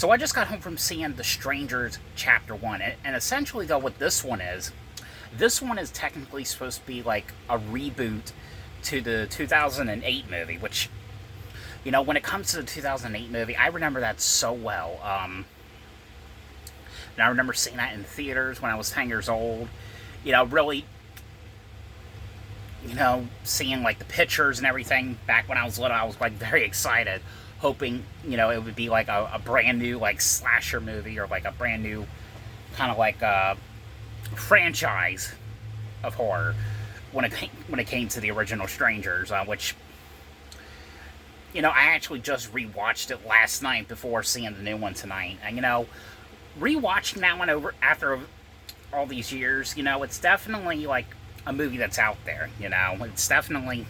So I just got home from seeing The Strangers Chapter 1. And essentially, though, what this one is technically supposed to be like a reboot to the 2008 movie, which, when it comes to the 2008 movie, I remember that so well. And I remember seeing that in theaters when I was 10 years old. Really, seeing like the pictures and everything back when I was little, I was like very excited, hoping, it would be like a brand new like slasher movie or like a brand new kind of like franchise of horror when it came to the original Strangers, which I actually just rewatched it last night before seeing the new one tonight, and rewatching that one over after all these years, it's definitely like a movie that's out there. It's definitely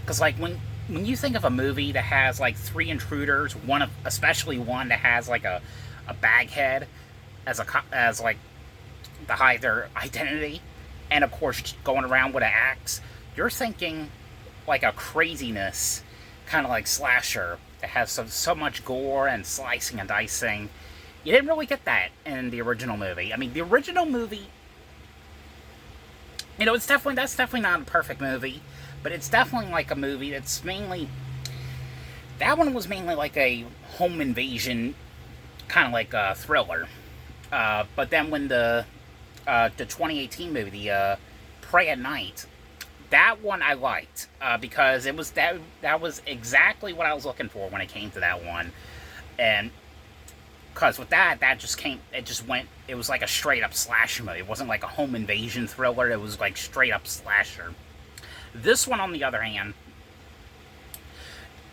because like when you think of a movie that has like three intruders, especially one that has like a bag head as like to hide their identity, and of course going around with an axe, you're thinking like a craziness kind of like slasher that has so much gore and slicing and dicing. You didn't really get that in the original movie. I mean, the original movie, that's definitely not a perfect movie, but it's definitely like a movie that's mainly, that one was mainly like a home invasion kind of like a thriller. But then when the 2018 movie, the Prey at Night, that one I liked because it was that was exactly what I was looking for when it came to that one, and because with that it was like a straight up slasher movie. It wasn't like a home invasion thriller. It was like straight up slasher. This one, on the other hand,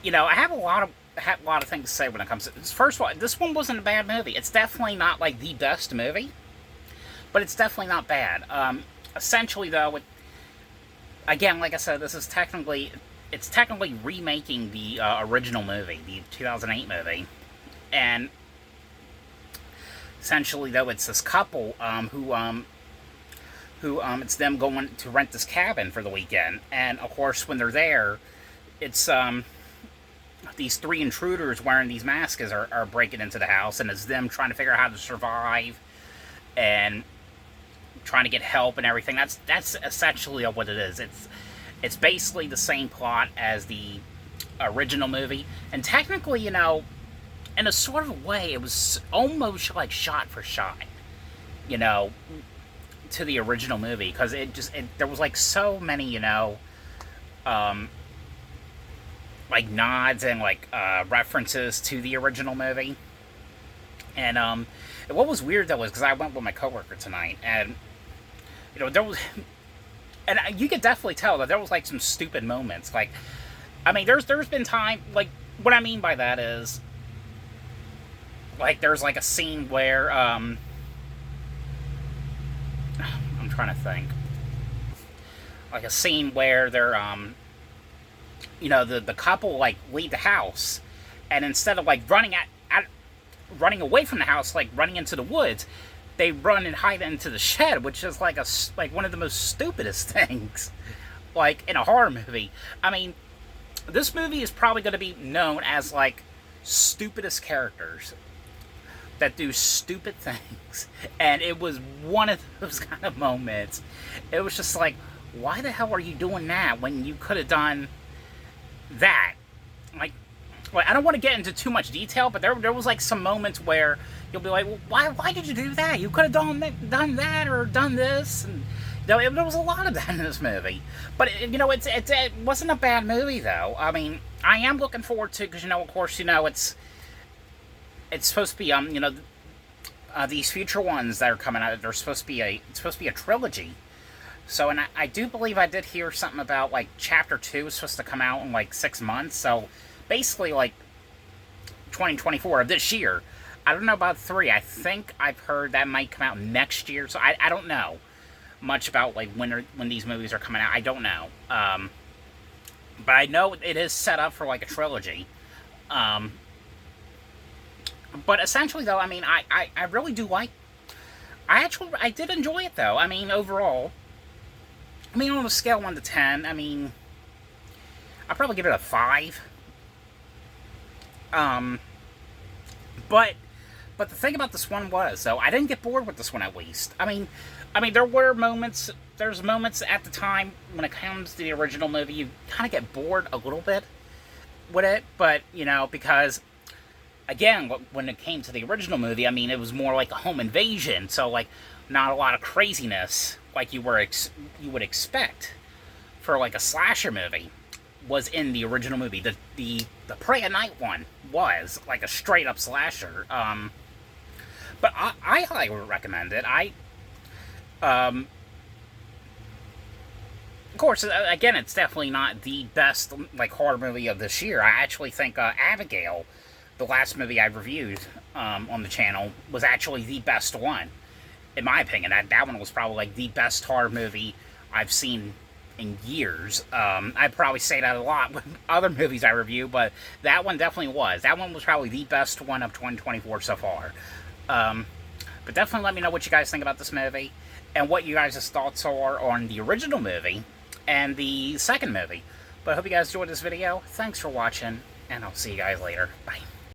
I have a lot of things to say when it comes to this. First of all, this one wasn't a bad movie. It's definitely not like the best movie, but it's definitely not bad. Essentially, though, again, like I said, it's technically remaking the original movie, the 2008 movie, and essentially, though, it's this couple who it's them going to rent this cabin for the weekend, and of course, when they're there, it's these three intruders wearing these masks are breaking into the house, and it's them trying to figure out how to survive and trying to get help and everything. That's essentially what it is. It's basically the same plot as the original movie, and technically, in a sort of way, it was almost like shot for shot, to the original movie, because there was like so many, like nods and like references to the original movie. And what was weird though was because I went with my coworker tonight, and there was, and you could definitely tell that there was like some stupid moments. Like, I mean, there's been time, like, what I mean by that is, like, there's like a scene where I'm trying to think, like a scene where they're the couple like leave the house, and instead of like running away from the house, like running into the woods, they run and hide into the shed, which is like one of the most stupidest things, like in a horror movie. I mean, this movie is probably going to be known as like stupidest characters that do stupid things, and it was one of those kind of moments. It was just like, why the hell are you doing that when you could have done that? Like, I don't want to get into too much detail, but there was like some moments where you'll be like, well, why did you do that? You could have done that or done this, and there was a lot of that in this movie. But it wasn't a bad movie though. I mean, I am looking forward to, because of course, it's supposed to be these future ones that are coming out. It's supposed to be a trilogy. So, and I do believe I did hear something about like Chapter 2 is supposed to come out in like 6 months. So basically like 2024 of this year. I don't know about 3. I think I've heard that might come out next year. So I don't know much about like when these movies are coming out. I don't know. But I know it is set up for like a trilogy. But essentially, though, I mean, I really do like. I did enjoy it, though. I mean, overall. I mean, on a scale of 1 to 10, I mean, I'd probably give it a 5. But the thing about this one was, though, I didn't get bored with this one at least. I mean, there were moments. There's moments at the time when it comes to the original movie, you kind of get bored a little bit with it, but because again, when it came to the original movie, I mean, it was more like a home invasion, so like not a lot of craziness like you would expect for like a slasher movie was in the original movie. The Prey at Night one was like a straight up slasher. But I highly recommend it. Of course, again, it's definitely not the best like horror movie of this year. I actually think Abigail, the last movie I reviewed on the channel, was actually the best one, in my opinion. That one was probably like the best horror movie I've seen in years. I'd probably say that a lot with other movies I review, but that one definitely was. That one was probably the best one of 2024 so far. But definitely let me know what you guys think about this movie and what you guys' thoughts are on the original movie and the second movie. But I hope you guys enjoyed this video. Thanks for watching, and I'll see you guys later. Bye.